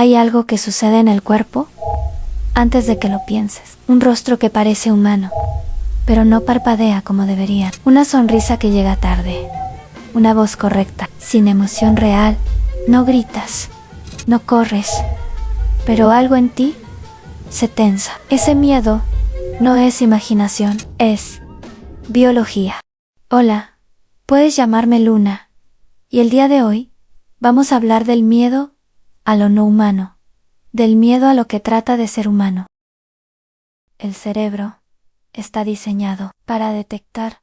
Hay algo que sucede en el cuerpo antes de que lo pienses. Un rostro que parece humano, pero no parpadea como debería. Una sonrisa que llega tarde. Una voz correcta, sin emoción real. No gritas, no corres, pero algo en ti se tensa. Ese miedo no es imaginación, es biología. Hola, puedes llamarme Luna. Y el día de hoy vamos a hablar del miedo a lo no humano, del miedo a lo que trata de ser humano. El cerebro está diseñado para detectar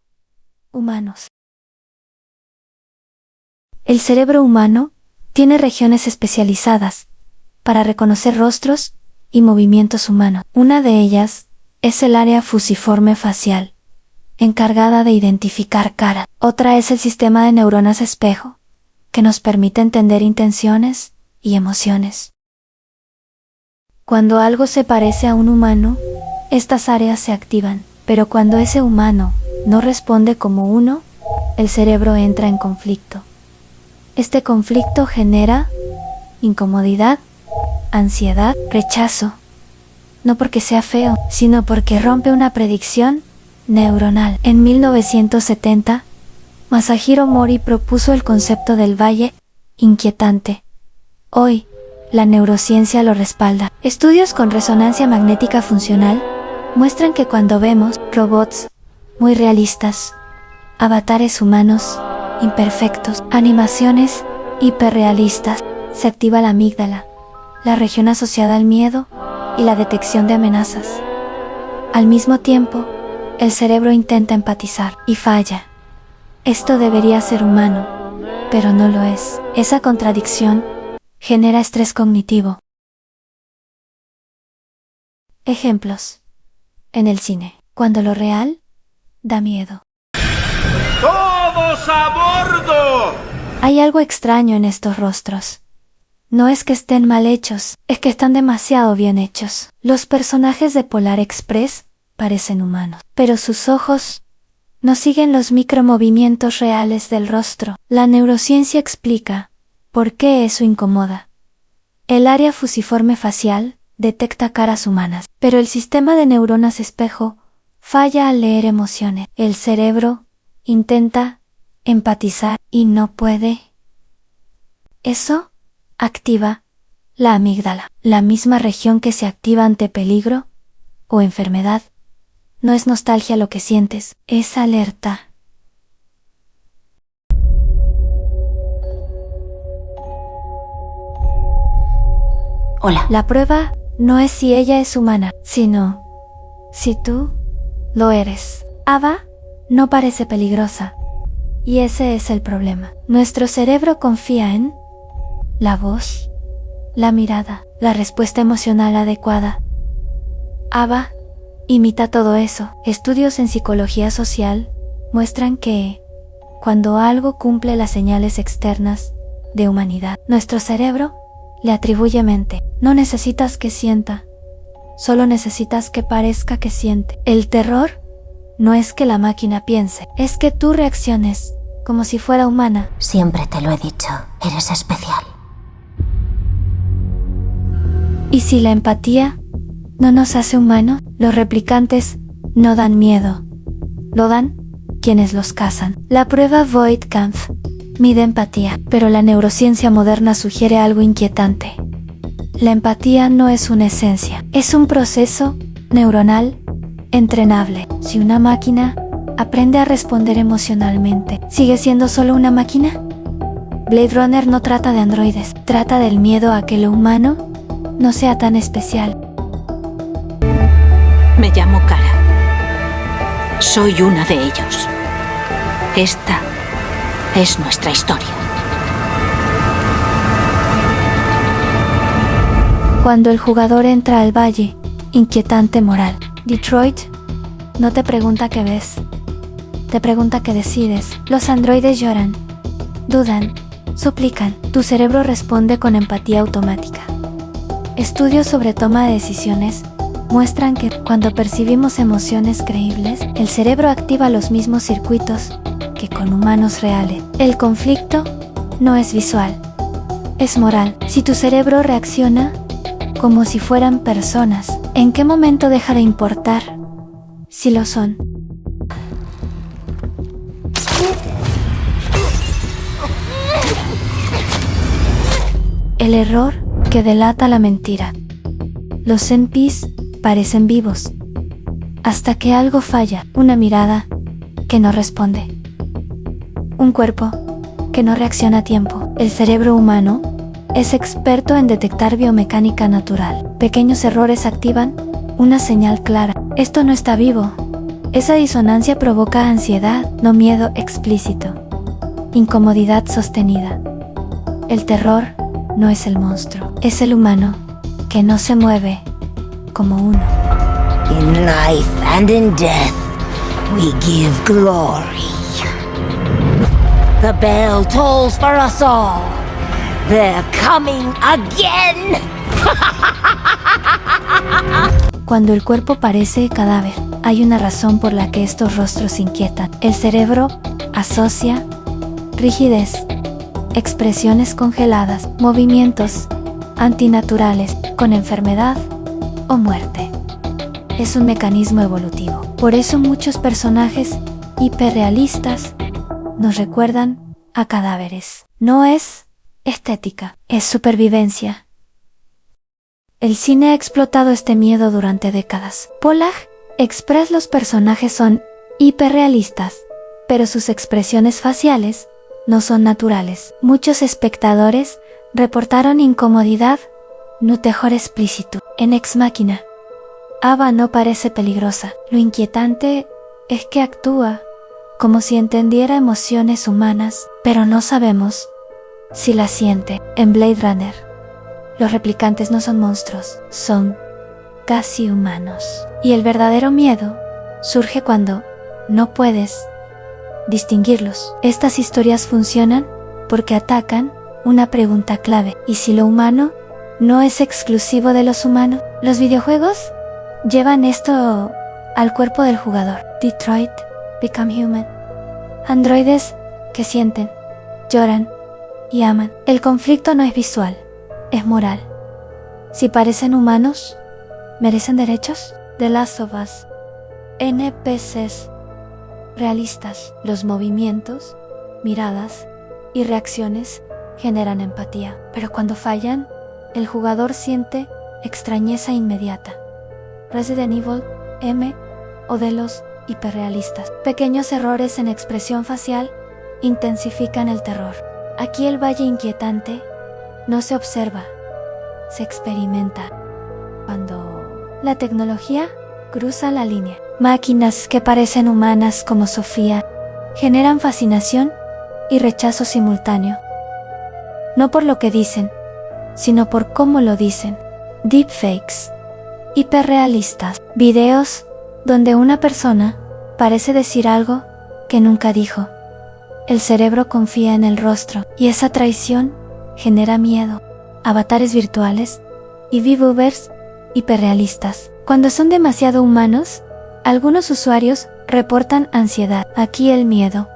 humanos. El cerebro humano tiene regiones especializadas para reconocer rostros y movimientos humanos. Una de ellas es el área fusiforme facial, encargada de identificar cara. Otra es el sistema de neuronas espejo, que nos permite entender intenciones y emociones. Cuando algo se parece a un humano, estas áreas se activan, pero cuando ese humano no responde como uno, el cerebro entra en conflicto. Este conflicto genera incomodidad, ansiedad, rechazo, no porque sea feo, sino porque rompe una predicción neuronal. En 1970, Masahiro Mori propuso el concepto del valle inquietante. Hoy, la neurociencia lo respalda. Estudios con resonancia magnética funcional muestran que cuando vemos robots muy realistas, avatares humanos imperfectos, animaciones hiperrealistas, se activa la amígdala, la región asociada al miedo y la detección de amenazas. Al mismo tiempo, el cerebro intenta empatizar y falla. Esto debería ser humano, pero no lo es. Esa contradicción genera estrés cognitivo. Ejemplos. En el cine, cuando lo real da miedo. ¡Todos a bordo! Hay algo extraño en estos rostros. No es que estén mal hechos, es que están demasiado bien hechos. Los personajes de Polar Express parecen humanos, pero sus ojos no siguen los micromovimientos reales del rostro. La neurociencia explica por qué eso incomoda. El área fusiforme facial detecta caras humanas, pero el sistema de neuronas espejo falla al leer emociones. El cerebro intenta empatizar y no puede. Eso activa la amígdala, la misma región que se activa ante peligro o enfermedad. No es nostalgia lo que sientes, es alerta. Hola. La prueba no es si ella es humana, sino si tú lo eres. Ava no parece peligrosa. Y ese es el problema. Nuestro cerebro confía en la voz, la mirada, la respuesta emocional adecuada. Ava imita todo eso. Estudios en psicología social muestran que cuando algo cumple las señales externas de humanidad, nuestro cerebro le atribuye mente. No necesitas que sienta, solo necesitas que parezca que siente. El terror no es que la máquina piense, es que tú reacciones como si fuera humana. Siempre te lo he dicho, eres especial. ¿Y si la empatía no nos hace humanos? Los replicantes no dan miedo, lo dan quienes los cazan. La prueba Voigt-Kampf mide empatía, pero la neurociencia moderna sugiere algo inquietante. La empatía no es una esencia, es un proceso neuronal entrenable. Si una máquina aprende a responder emocionalmente, ¿sigue siendo solo una máquina? Blade Runner no trata de androides, trata del miedo a que lo humano no sea tan especial. Me llamo Kara. Soy una de ellos. Esta es nuestra historia. Cuando el jugador entra al valle inquietante moral, Detroit no te pregunta qué ves, te pregunta qué decides. Los androides lloran, dudan, suplican. Tu cerebro responde con empatía automática. Estudios sobre toma de decisiones muestran que cuando percibimos emociones creíbles, el cerebro activa los mismos circuitos que con humanos reales. El conflicto no es visual, es moral. Si tu cerebro reacciona como si fueran personas, ¿en qué momento deja de importar si lo son? El error que delata la mentira. Los NPCs parecen vivos, hasta que algo falla. Una mirada que no responde. Un cuerpo que no reacciona a tiempo. El cerebro humano es experto en detectar biomecánica natural. Pequeños errores activan una señal clara. Esto no está vivo. Esa disonancia provoca ansiedad, no miedo explícito. Incomodidad sostenida. El terror no es el monstruo, es el humano que no se mueve como uno. In life and in death, we give glory. The bell tolls for us all. They're coming again. Cuando el cuerpo parece cadáver, hay una razón por la que estos rostros inquietan. El cerebro asocia rigidez, expresiones congeladas, movimientos antinaturales con enfermedad o muerte. Es un mecanismo evolutivo. Por eso muchos personajes hiperrealistas nos recuerdan a cadáveres. No es estética, es supervivencia. El cine ha explotado este miedo durante décadas. Polar Express, los personajes son hiperrealistas, pero sus expresiones faciales no son naturales. Muchos espectadores reportaron incomodidad, no terror explícito. En Ex Machina, Ava no parece peligrosa. Lo inquietante es que actúa como si entendiera emociones humanas, pero no sabemos si las siente. En Blade Runner, los replicantes no son monstruos, son casi humanos. Y el verdadero miedo surge cuando no puedes distinguirlos. Estas historias funcionan porque atacan una pregunta clave. ¿Y si lo humano no es exclusivo de los humanos? Los videojuegos llevan esto al cuerpo del jugador. Detroit Become Human. Androides que sienten, lloran y aman. El conflicto no es visual, es moral. Si parecen humanos, ¿merecen derechos? The Last of Us. NPCs realistas. Los movimientos, miradas y reacciones generan empatía. Pero cuando fallan, el jugador siente extrañeza inmediata. Resident Evil M o de los hiperrealistas. Pequeños errores en expresión facial intensifican el terror. Aquí el valle inquietante no se observa, se experimenta. Cuando la tecnología cruza la línea. Máquinas que parecen humanas como Sofía generan fascinación y rechazo simultáneo. No por lo que dicen, sino por cómo lo dicen. Deepfakes. Hiperrealistas. Videos donde una persona parece decir algo que nunca dijo. El cerebro confía en el rostro y esa traición genera miedo. Avatares virtuales y VTubers hiperrealistas. Cuando son demasiado humanos, algunos usuarios reportan ansiedad. Aquí el miedo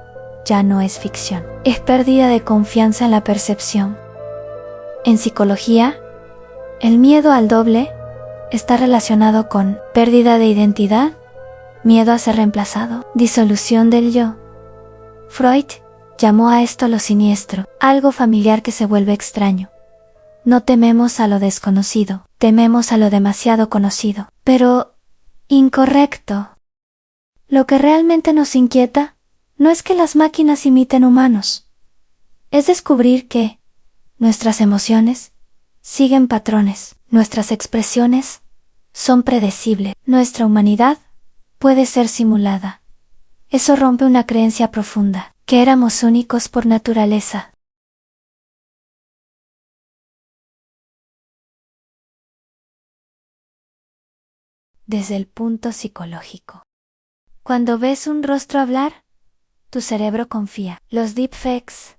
ya no es ficción, es pérdida de confianza en la percepción. En psicología, el miedo al doble está relacionado con pérdida de identidad, miedo a ser reemplazado, disolución del yo. Freud llamó a esto lo siniestro, algo familiar que se vuelve extraño. No tememos a lo desconocido, tememos a lo demasiado conocido. Pero incorrecto. Lo que realmente nos inquieta no es que las máquinas imiten humanos, es descubrir que nuestras emociones siguen patrones, nuestras expresiones son predecibles, nuestra humanidad puede ser simulada. Eso rompe una creencia profunda, que éramos únicos por naturaleza. Desde el punto psicológico. Cuando ves un rostro hablar, tu cerebro confía. Los deepfakes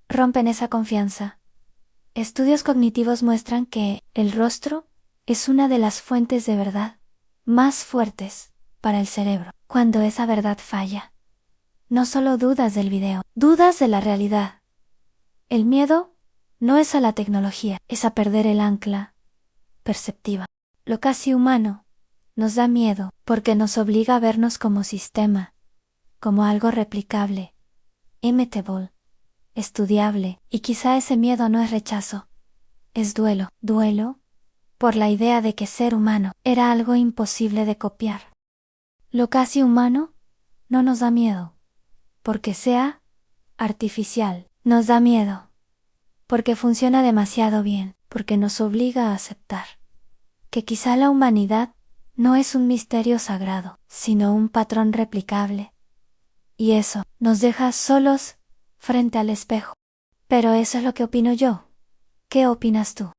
rompen esa confianza. Estudios cognitivos muestran que el rostro es una de las fuentes de verdad más fuertes para el cerebro. Cuando esa verdad falla, no solo dudas del video, dudas de la realidad. El miedo no es a la tecnología, es a perder el ancla perceptiva. Lo casi humano nos da miedo porque nos obliga a vernos como sistema, como algo replicable, imitable, estudiable, y quizá ese miedo no es rechazo, es duelo. Duelo por la idea de que ser humano era algo imposible de copiar. Lo casi humano no nos da miedo porque sea artificial, nos da miedo porque funciona demasiado bien, porque nos obliga a aceptar que quizá la humanidad no es un misterio sagrado, sino un patrón replicable. Y eso nos deja solos frente al espejo. Pero eso es lo que opino yo. ¿Qué opinas tú?